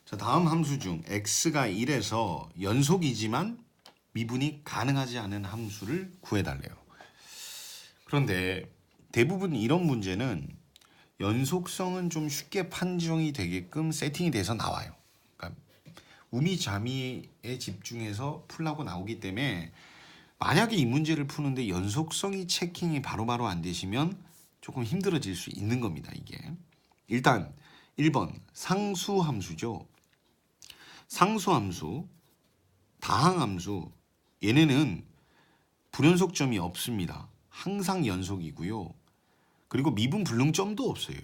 자, 다음 함수 중 x가 1에서 연속이지만 미분이 가능하지 않은 함수를 구해달래요. 그런데 대부분 이런 문제는 연속성은 좀 쉽게 판정이 되게끔 세팅이 돼서 나와요. 그러니까 우미자미에 집중해서 풀라고 나오기 때문에 만약에 이 문제를 푸는데 연속성이 체킹이 바로바로 안 되시면 조금 힘들어질 수 있는 겁니다. 이게 일단 1번 상수함수죠. 상수함수, 다항함수 얘네는 불연속점이 없습니다. 항상 연속이고요. 그리고 미분 불능점도 없어요.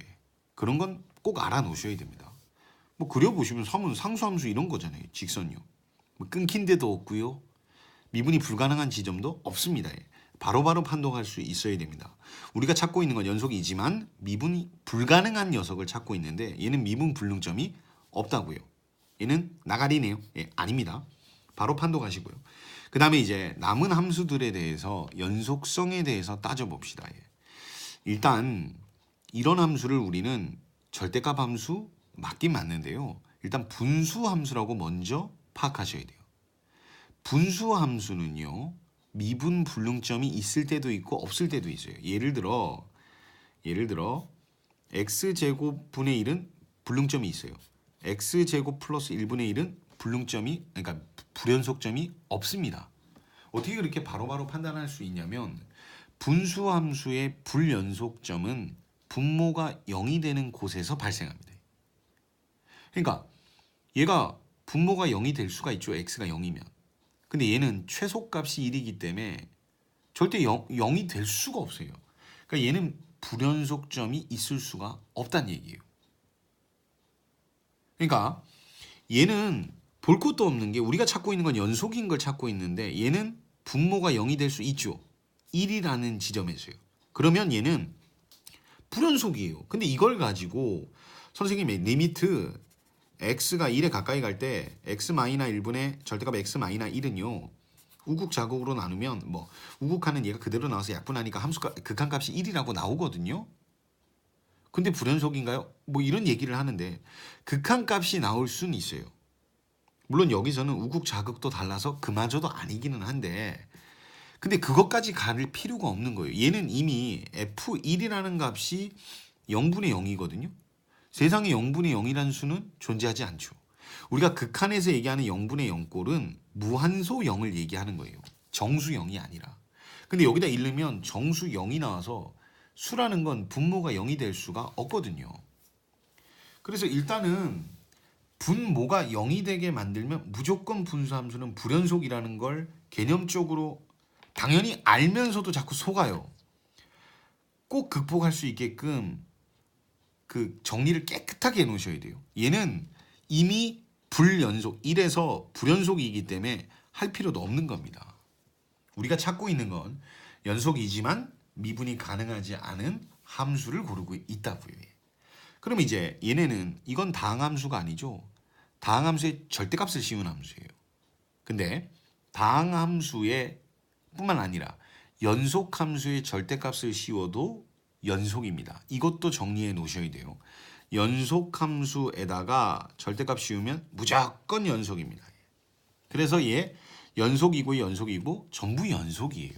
그런 건 꼭 알아놓으셔야 됩니다. 뭐 그려보시면 상수함수 이런 거잖아요. 직선요. 뭐 끊긴 데도 없고요. 미분이 불가능한 지점도 없습니다. 바로바로 판독할 수 있어야 됩니다. 우리가 찾고 있는 건 연속이지만 미분이 불가능한 녀석을 찾고 있는데 얘는 미분 불능점이 없다고요. 얘는 나가리네요. 예, 아닙니다. 바로 판독하시고요. 그 다음에 이제 남은 함수들에 대해서 연속성에 대해서 따져봅시다. 예. 일단 이런 함수를 우리는 절대값 함수 맞긴 맞는데요. 일단 분수 함수라고 먼저 파악하셔야 돼요. 분수 함수는요. 미분 불능점이 있을 때도 있고 없을 때도 있어요. 예를 들어 x제곱 분의 1은 불능점이 있어요. x제곱 플러스 1분의 1은 불능점이 그러니까 불연속점이 없습니다. 어떻게 그렇게 바로바로 판단할 수 있냐면 분수 함수의 불연속점은 분모가 0이 되는 곳에서 발생합니다. 그러니까 얘가 분모가 0이 될 수가 있죠. x가 0이면. 근데 얘는 최소값이 1이기 때문에 절대 0이 될 수가 없어요. 그러니까 얘는 불연속점이 있을 수가 없다는 얘기예요. 그러니까 얘는 볼 것도 없는 게 우리가 찾고 있는 건 연속인 걸 찾고 있는데 얘는 분모가 0이 될 수 있죠. 1이라는 지점에서요. 그러면 얘는 불연속이에요. 근데 이걸 가지고 선생님의 리미트 x가 1에 가까이 갈 때 x-1분의 절대값 x-1은요. 우극자극으로 나누면 뭐 우극하는 얘가 그대로 나와서 약분하니까 함수값 극한값이 1이라고 나오거든요. 근데 불연속인가요? 뭐 이런 얘기를 하는데 극한값이 나올 수는 있어요. 물론 여기서는 우극자극도 달라서 그마저도 아니기는 한데 근데 그것까지 갈 필요가 없는 거예요. 얘는 이미 f1이라는 값이 0분의 0이거든요. 세상에 0분의 0이라는 수는 존재하지 않죠. 우리가 극한에서 얘기하는 0분의 0꼴은 무한소 0을 얘기하는 거예요. 정수 0이 아니라. 근데 여기다 읽으면 정수 0이 나와서 수라는 건 분모가 0이 될 수가 없거든요. 그래서 일단은 분모가 0이 되게 만들면 무조건 분수함수는 불연속이라는 걸 개념적으로 당연히 알면서도 자꾸 속아요. 꼭 극복할 수 있게끔 그 정리를 깨끗하게 해놓으셔야 돼요. 얘는 이미 불연속 1에서 불연속이기 때문에 할 필요도 없는 겁니다. 우리가 찾고 있는 건 연속이지만 미분이 가능하지 않은 함수를 고르고 있다고요. 그럼 이제 얘네는 이건 다항함수가 아니죠. 다항함수의 절대값을 씌운 함수예요. 근데 다항함수의 뿐만 아니라 연속함수의 절대값을 씌워도 연속입니다. 이것도 정리해 놓으셔야 돼요. 연속함수에다가 절대값 씌우면 무조건 연속입니다. 그래서 얘 연속이고 전부 연속이에요.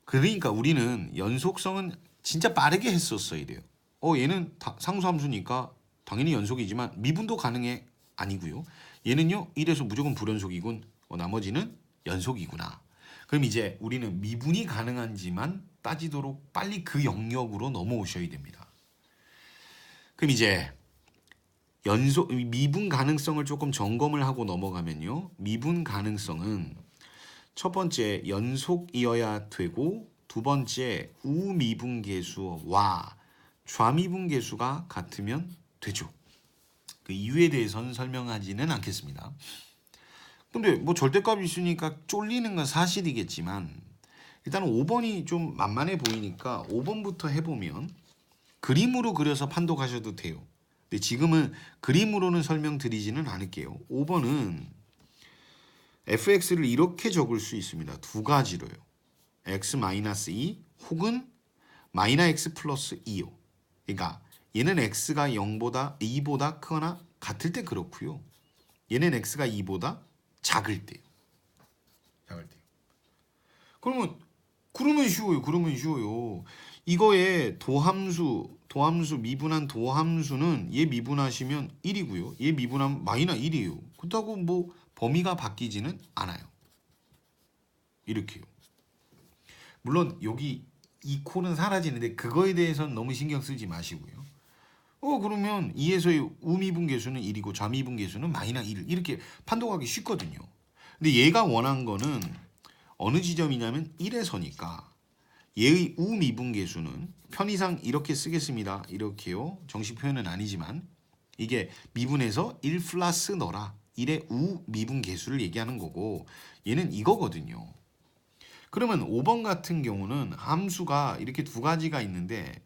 그러니까 우리는 연속성은 진짜 빠르게 했었어야 돼요. 얘는 상수함수니까 당연히 연속이지만 미분도 가능해 아니고요. 얘는요 1에서 무조건 불연속이군. 나머지는 연속이구나. 그럼 이제 우리는 미분이 가능한지만 따지도록 빨리 그 영역으로 넘어오셔야 됩니다. 그럼 이제 미분 가능성을 조금 점검을 하고 넘어가면요. 미분 가능성은 첫 번째 연속이어야 되고 두 번째 우미분 계수와 좌미분 계수가 같으면 되죠. 그 이유에 대해서는 설명하지는 않겠습니다. 근데 뭐 절대값이 있으니까 쫄리는 건 사실이겠지만 일단은 5번이 좀 만만해 보이니까 5번부터 해보면 그림으로 그려서 판독하셔도 돼요. 근데 지금은 그림으로는 설명드리지는 않을게요. 5번은 fx를 이렇게 적을 수 있습니다. 두 가지로요. x-2 혹은 -x 플러스 2요. 그러니까 얘는 x가 0보다 2보다 크거나 같을 때 그렇고요. 얘는 x가 2보다 작을 때요. 작을 때요. 그러면 쉬워요. 그러면 쉬워요. 이거의 도함수 미분한 도함수는 얘 미분하시면 1이고요. 얘 미분하면 마이너스 1이에요. 그렇다고 뭐 범위가 바뀌지는 않아요. 이렇게요. 물론 여기 이 콜은 사라지는데 그거에 대해서는 너무 신경 쓰지 마시고요. 그러면 2에서의 우미분계수는 1이고 좌미분계수는 마이너스 1 이렇게 판독하기 쉽거든요. 근데 얘가 원한 거는 어느 지점이냐면 1에서니까 얘의 우미분계수는 편의상 이렇게 쓰겠습니다. 이렇게요. 정식 표현은 아니지만 이게 미분에서 1 플러스 넣어라. 1의 우미분계수를 얘기하는 거고 얘는 이거거든요. 그러면 5번 같은 경우는 함수가 이렇게 두 가지가 있는데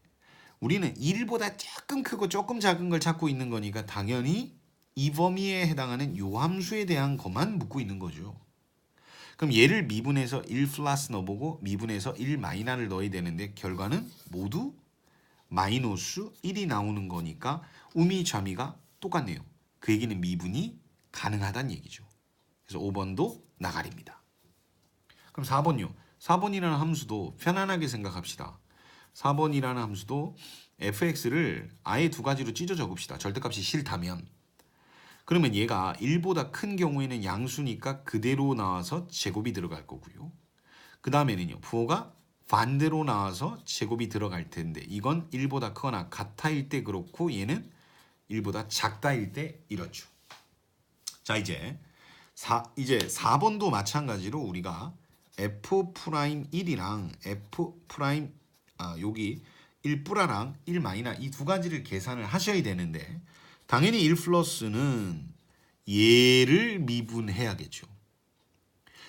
우리는 1보다 조금 크고 조금 작은 걸 찾고 있는 거니까 당연히 이 범위에 해당하는 요 함수에 대한 것만 묻고 있는 거죠. 그럼 얘를 미분해서 1 플러스 넣어보고 미분해서 1 마이너를 넣어야 되는데 결과는 모두 마이너스 1이 나오는 거니까 우미 좌미가 똑같네요. 그 얘기는 미분이 가능하다는 얘기죠. 그래서 5번도 나가리입니다. 그럼 4번요. 4번이라는 함수도 편안하게 생각합시다. 4번이라는 함수도 fx를 아예 두 가지로 찢어 적읍시다. 절대값이 싫다면. 그러면 얘가 1보다 큰 경우에는 양수니까 그대로 나와서 제곱이 들어갈 거고요. 그 다음에는요. 부호가 반대로 나와서 제곱이 들어갈 텐데 이건 1보다 크거나 같아일 때 그렇고 얘는 1보다 작다일 때 이렇죠. 자 이제 4번도 마찬가지로 우리가 f'1이랑 f' 여기 1뿌라랑 1 마이너 이 두 가지를 계산을 하셔야 되는데 당연히 1 플러스는 얘를 미분해야겠죠.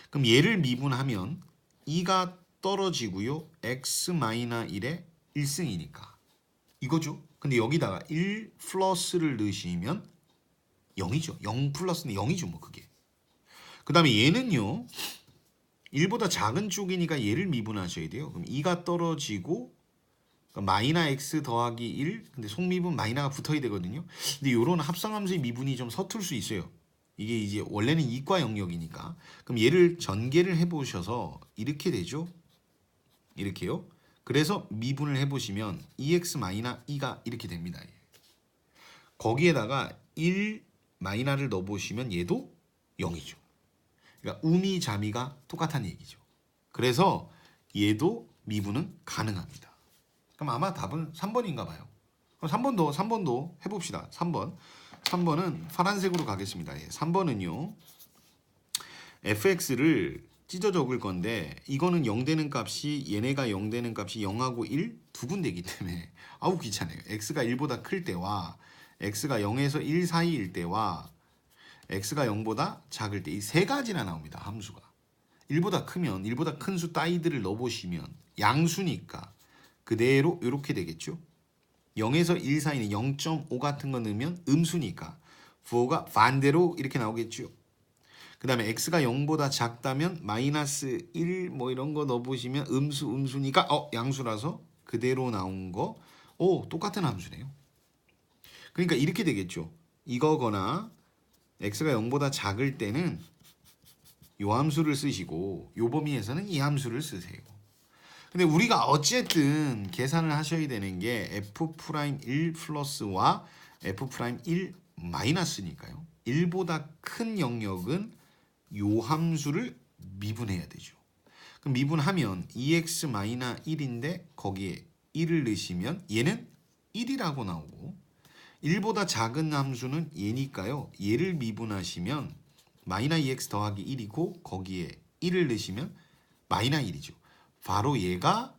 그럼 얘를 미분하면 2가 떨어지고요. x 마이너 1의 1승이니까 이거죠. 근데 여기다가 1 플러스를 넣으시면 0이죠. 0 플러스는 0이죠. 뭐 그게. 그 다음에 얘는요. 1보다 작은 쪽이니까 얘를 미분하셔야 돼요. 그럼 2가 떨어지고 마이너 x 더하기 1 근데 속미분 마이너가 붙어야 되거든요. 근데 이런 합성함수의 미분이 좀 서툴 수 있어요. 이게 이제 원래는 이과 영역이니까. 그럼 얘를 전개를 해보셔서 이렇게 되죠. 이렇게요. 그래서 미분을 해보시면 2x 마이너 2가 이렇게 됩니다. 거기에다가 1 마이너를 넣어보시면 얘도 0이죠. 그러니까 우미 자미가 똑같다는 얘기죠. 그래서 얘도 미분은 가능합니다. 그럼 아마 답은 3번인가 봐요. 그럼 3번도 해봅시다. 3번은 파란색으로 가겠습니다. 3번은요. fx를 찢어 적을 건데 이거는 0 되는 값이 얘네가 0 되는 값이 0하고 1 두 군데이기 때문에 아우 귀찮아요. x가 1보다 클 때와 x가 0에서 1 사이일 때와 x가 0보다 작을 때 이 세 가지나 나옵니다. 함수가. 1보다 크면 1보다 큰 수 따위들을 넣어보시면 양수니까 그대로 이렇게 되겠죠. 0에서 1 사이는 0.5 같은 거 넣으면 음수니까 부호가 반대로 이렇게 나오겠죠. 그 다음에 x가 0보다 작다면 마이너스 1 뭐 이런 거 넣어보시면 음수니까 양수라서 그대로 나온 거 똑같은 함수네요. 그러니까 이렇게 되겠죠. 이거거나 x가 0보다 작을 때는 요 함수를 쓰시고 요 범위에서는 이 함수를 쓰세요. 근데 우리가 어쨌든 계산을 하셔야 되는 게 f'1 플러스와 f'1 마이너스니까요. 1보다 큰 영역은 요 함수를 미분해야 되죠. 그럼 미분하면 2x 마이너 1인데 거기에 1을 넣으시면 얘는 1이라고 나오고 1보다 작은 함수는 얘니까요. 얘를 미분하시면 마이너 2x 더하기 1이고 거기에 1을 넣으시면 마이너 1이죠. 바로 얘가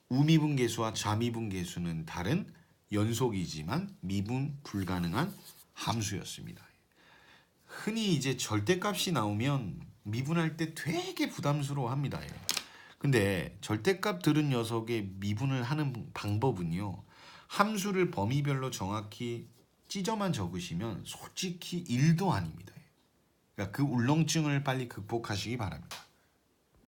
우미분계수와 좌미분계수는 다른 연속이지만 미분 불가능한 함수였습니다. 흔히 이제 절대값이 나오면 미분할 때 되게 부담스러워합니다. 근데 절대값 들은 녀석의 미분을 하는 방법은요. 함수를 범위별로 정확히 찢어만 적으시면 솔직히 1도 아닙니다. 그러니까 그 울렁증을 빨리 극복하시기 바랍니다.